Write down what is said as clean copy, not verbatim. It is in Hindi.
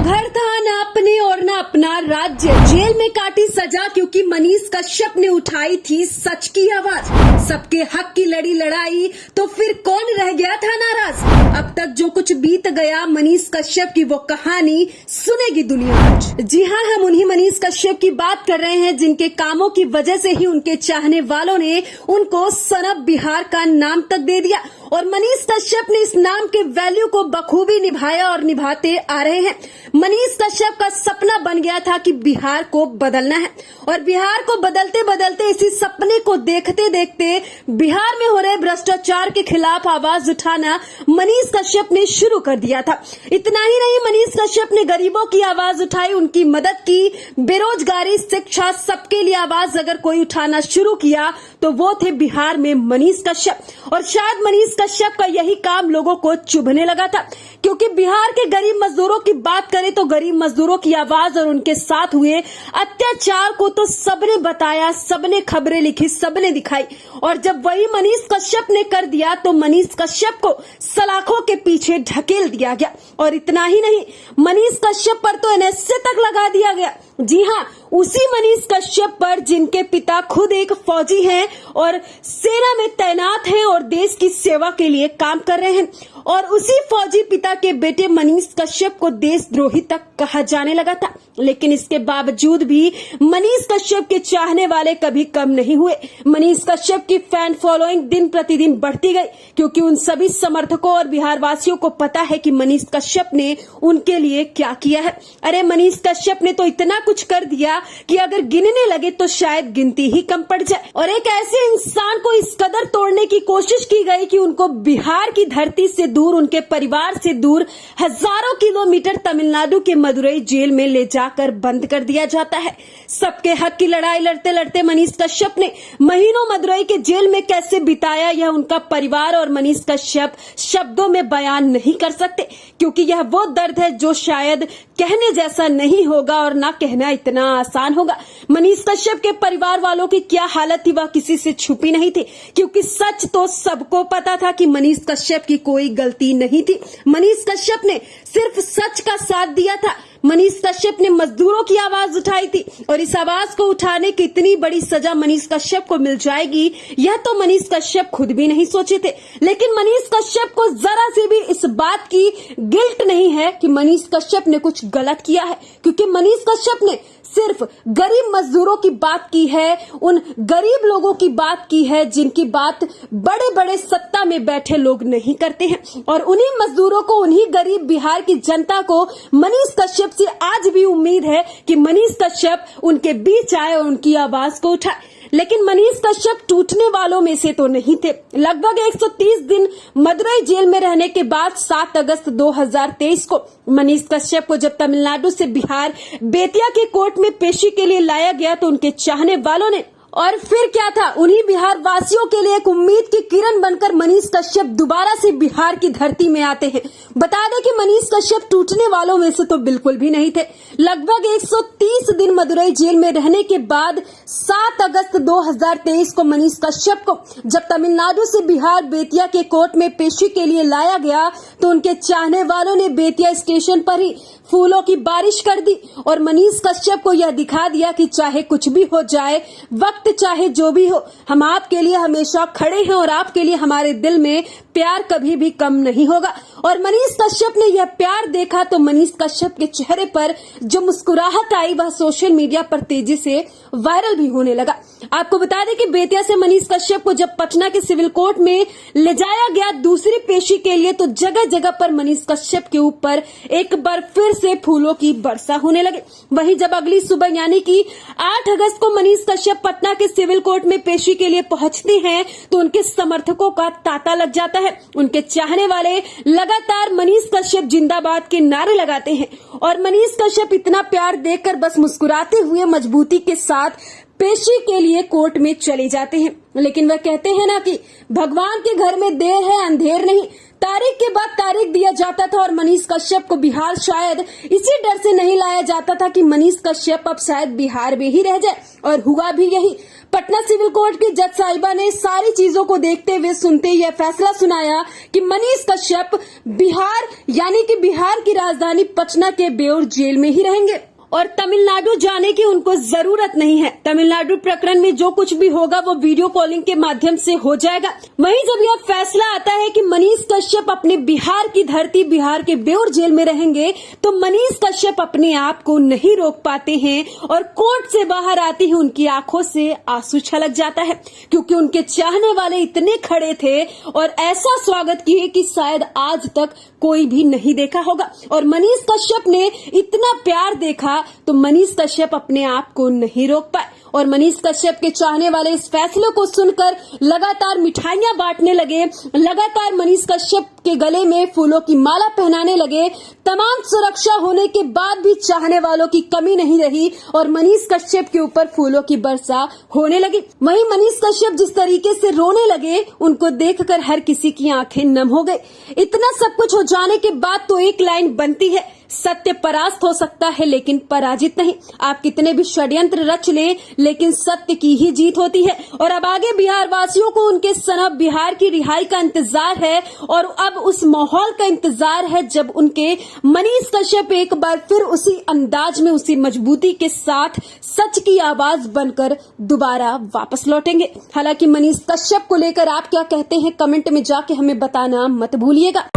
घर था न अपने और न अपना राज्य, जेल में काटी सजा क्योंकि मनीष कश्यप ने उठाई थी सच की आवाज। सबके हक की लड़ी लड़ाई तो फिर कौन रह गया था नाराज। अब तक जो कुछ बीत गया मनीष कश्यप की वो कहानी सुनेगी दुनिया आज। जी हाँ, हम उन्हीं मनीष कश्यप की बात कर रहे हैं जिनके कामों की वजह से ही उनके चाहने वालों ने उनको सन ऑफ बिहार का नाम तक दे दिया और मनीष कश्यप ने इस नाम के वैल्यू को बखूबी निभाया और निभाते आ रहे हैं। मनीष कश्यप का सपना बन गया था कि बिहार को बदलना है और बिहार को बदलते बदलते इसी सपने को देखते देखते बिहार में हो रहे भ्रष्टाचार के खिलाफ आवाज उठाना मनीष कश्यप ने शुरू कर दिया था। इतना ही नहीं, मनीष कश्यप ने गरीबों की आवाज उठाई, उनकी मदद की, बेरोजगारी, शिक्षा, सबके लिए आवाज अगर कोई उठाना शुरू किया तो वो थे बिहार में मनीष कश्यप। और शायद मनीष कश्यप का यही काम लोगों को चुभने लगा था, क्योंकि बिहार के गरीब मजदूरों की बात करें तो गरीब मजदूरों की आवाज और उनके साथ हुए अत्याचार को तो सबने बताया, सबने खबरें लिखी, सबने दिखाई। और जब वही मनीष कश्यप ने कर दिया तो मनीष कश्यप को सलाखों के पीछे ढकेल दिया गया। और इतना ही नहीं, मनीष कश्यप पर तो एनएसए तक लगा दिया गया। जी हाँ, उसी मनीष कश्यप पर जिनके पिता खुद एक फौजी हैं और सेना में तैनात हैं और देश की सेवा के लिए काम कर रहे हैं। और उसी फौजी पिता के बेटे मनीष कश्यप को देशद्रोही तक कहा जाने लगा था। लेकिन इसके बावजूद भी मनीष कश्यप के चाहने वाले कभी कम नहीं हुए। मनीष कश्यप की फैन फॉलोइंग दिन प्रतिदिन बढ़ती गई, क्योंकि उन सभी समर्थकों और बिहार वासियों को पता है कि मनीष कश्यप ने उनके लिए क्या किया है। अरे मनीष कश्यप ने तो इतना कुछ कर दिया कि अगर गिनने लगे तो शायद गिनती ही कम पड़ जाए। और एक ऐसे इंसान को इस कदर तोड़ने की कोशिश की गई कि उनको बिहार की धरती से दूर, उनके परिवार से दूर हजारों किलोमीटर तमिलनाडु के मदुरई जेल में ले जाकर बंद कर दिया जाता है। सबके हक की लड़ाई लड़ते लड़ते मनीष कश्यप ने महीनों मदुरई के जेल में कैसे बिताया यह उनका परिवार और मनीष कश्यप शब्दों में बयान नहीं कर सकते, क्योंकि यह वो दर्द है जो शायद कहने जैसा नहीं होगा और ना कहना इतना आसान होगा। मनीष कश्यप के परिवार वालों की क्या हालत थी वह किसी से छुपी नहीं थी, क्योंकि सच तो सबको पता था कि मनीष कश्यप की कोई गलती नहीं थी। मनीष कश्यप ने सिर्फ सच का साथ दिया था। मनीष कश्यप ने मजदूरों की आवाज उठाई थी और इस आवाज को उठाने की इतनी बड़ी सजा मनीष कश्यप को मिल जाएगी यह तो मनीष कश्यप खुद भी नहीं सोचे थे। लेकिन मनीष कश्यप को जरा से भी इस बात की गिल्ट नहीं है कि मनीष कश्यप ने कुछ गलत किया है, क्योंकि मनीष कश्यप ने सिर्फ गरीब मजदूरों की बात की है, उन गरीब लोगों की बात की है जिनकी बात बड़े बड़े सत्ता में बैठे लोग नहीं करते हैं। और उन्हीं मजदूरों को, उन्हीं गरीब बिहार की जनता को मनीष कश्यप से आज भी उम्मीद है कि मनीष कश्यप उनके बीच आए और उनकी आवाज को उठाए। लेकिन मनीष कश्यप टूटने वालों में से तो नहीं थे। लगभग 130 दिन मदुरई जेल में रहने के बाद 7 अगस्त 2023 को मनीष कश्यप को जब तमिलनाडु से बिहार बेतिया के कोर्ट में पेशी के लिए लाया गया तो उनके चाहने वालों ने, और फिर क्या था, उन्हीं बिहार वासियों के लिए एक उम्मीद की किरण बनकर मनीष कश्यप दोबारा से बिहार की धरती में आते हैं। बता दें कि मनीष कश्यप टूटने वालों में से तो बिल्कुल भी नहीं थे। लगभग 130 दिन मदुरई जेल में रहने के बाद 7 अगस्त 2023 को मनीष कश्यप को जब तमिलनाडु से बिहार बेतिया के कोर्ट में पेशी के लिए लाया गया तो उनके चाहने वालों ने बेतिया स्टेशन पर ही फूलों की बारिश कर दी और मनीष कश्यप को यह दिखा दिया कि चाहे कुछ भी हो जाए, वक्त चाहे जो भी हो, हम आपके लिए हमेशा खड़े हैं और आपके लिए हमारे दिल में प्यार कभी भी कम नहीं होगा। और मनीष कश्यप ने यह प्यार देखा तो मनीष कश्यप के चेहरे पर जो मुस्कुराहट आई वह सोशल मीडिया पर तेजी से वायरल भी होने लगा। आपको बता दें कि बेतिया से मनीष कश्यप को जब पटना के सिविल कोर्ट में ले जाया गया दूसरी पेशी के लिए तो जगह जगह पर मनीष कश्यप के ऊपर एक बार फिर से फूलों की वर्षा होने लगे। वहीं जब अगली सुबह यानी कि 8 अगस्त को मनीष कश्यप पटना के सिविल कोर्ट में पेशी के लिए पहुंचते हैं तो उनके समर्थकों का तांता लग जाता है। उनके चाहने वाले लगातार मनीष कश्यप जिंदाबाद के नारे लगाते हैं और मनीष कश्यप इतना प्यार देखकर बस मुस्कुराते हुए मजबूती के साथ पेशी के लिए कोर्ट में चले जाते हैं। लेकिन वह कहते हैं ना कि भगवान के घर में देर है अंधेर नहीं। तारीख के के बाद तारीख दिया जाता था और मनीष कश्यप को बिहार शायद इसी डर से नहीं लाया जाता था कि मनीष कश्यप अब शायद बिहार में ही रह जाए, और हुआ भी यही। पटना सिविल कोर्ट की जज साहिबा ने सारी चीजों को देखते हुए सुनते यह फैसला सुनाया कि मनीष कश्यप बिहार यानी कि बिहार की राजधानी पटना के बेउर जेल में ही रहेंगे और तमिलनाडु जाने की उनको जरूरत नहीं है। तमिलनाडु प्रकरण में जो कुछ भी होगा वो वीडियो कॉलिंग के माध्यम से हो जाएगा। वहीं जब यह फैसला आता है कि मनीष कश्यप अपने बिहार की धरती बिहार के बेउर जेल में रहेंगे, तो मनीष कश्यप अपने आप को नहीं रोक पाते हैं और कोर्ट से बाहर आते ही उनकी आंखों से आंसू छलक जाता है, क्योंकि उनके चाहने वाले इतने खड़े थे और ऐसा स्वागत किए कि शायद आज तक कोई भी नहीं देखा होगा। और मनीष कश्यप ने इतना प्यार देखा तो मनीष कश्यप अपने आप को नहीं रोक पाए और मनीष कश्यप के चाहने वाले इस फैसले को सुनकर लगातार मिठाइयां बांटने लगे, लगातार मनीष कश्यप के गले में फूलों की माला पहनाने लगे। तमाम सुरक्षा होने के बाद भी चाहने वालों की कमी नहीं रही और मनीष कश्यप के ऊपर फूलों की वर्षा होने लगी। वहीं मनीष कश्यप जिस तरीके से रोने लगे, उनको देखकर हर किसी की आंखें नम हो गई। इतना सब कुछ हो जाने के बाद तो एक लाइन बनती है, सत्य परास्त हो सकता है लेकिन पराजित नहीं। आप कितने भी षड्यंत्र रच लें, लेकिन सत्य की ही जीत होती है। और अब आगे बिहार वासियों को उनके सनब बिहार की रिहाई का इंतजार है और अब उस माहौल का इंतजार है जब उनके मनीष कश्यप एक बार फिर उसी अंदाज में, उसी मजबूती के साथ सच की आवाज बनकर दोबारा वापस लौटेंगे। हालांकि मनीष कश्यप को लेकर आप क्या कहते हैं, कमेंट में जाके हमें बताना मत भूलिएगा।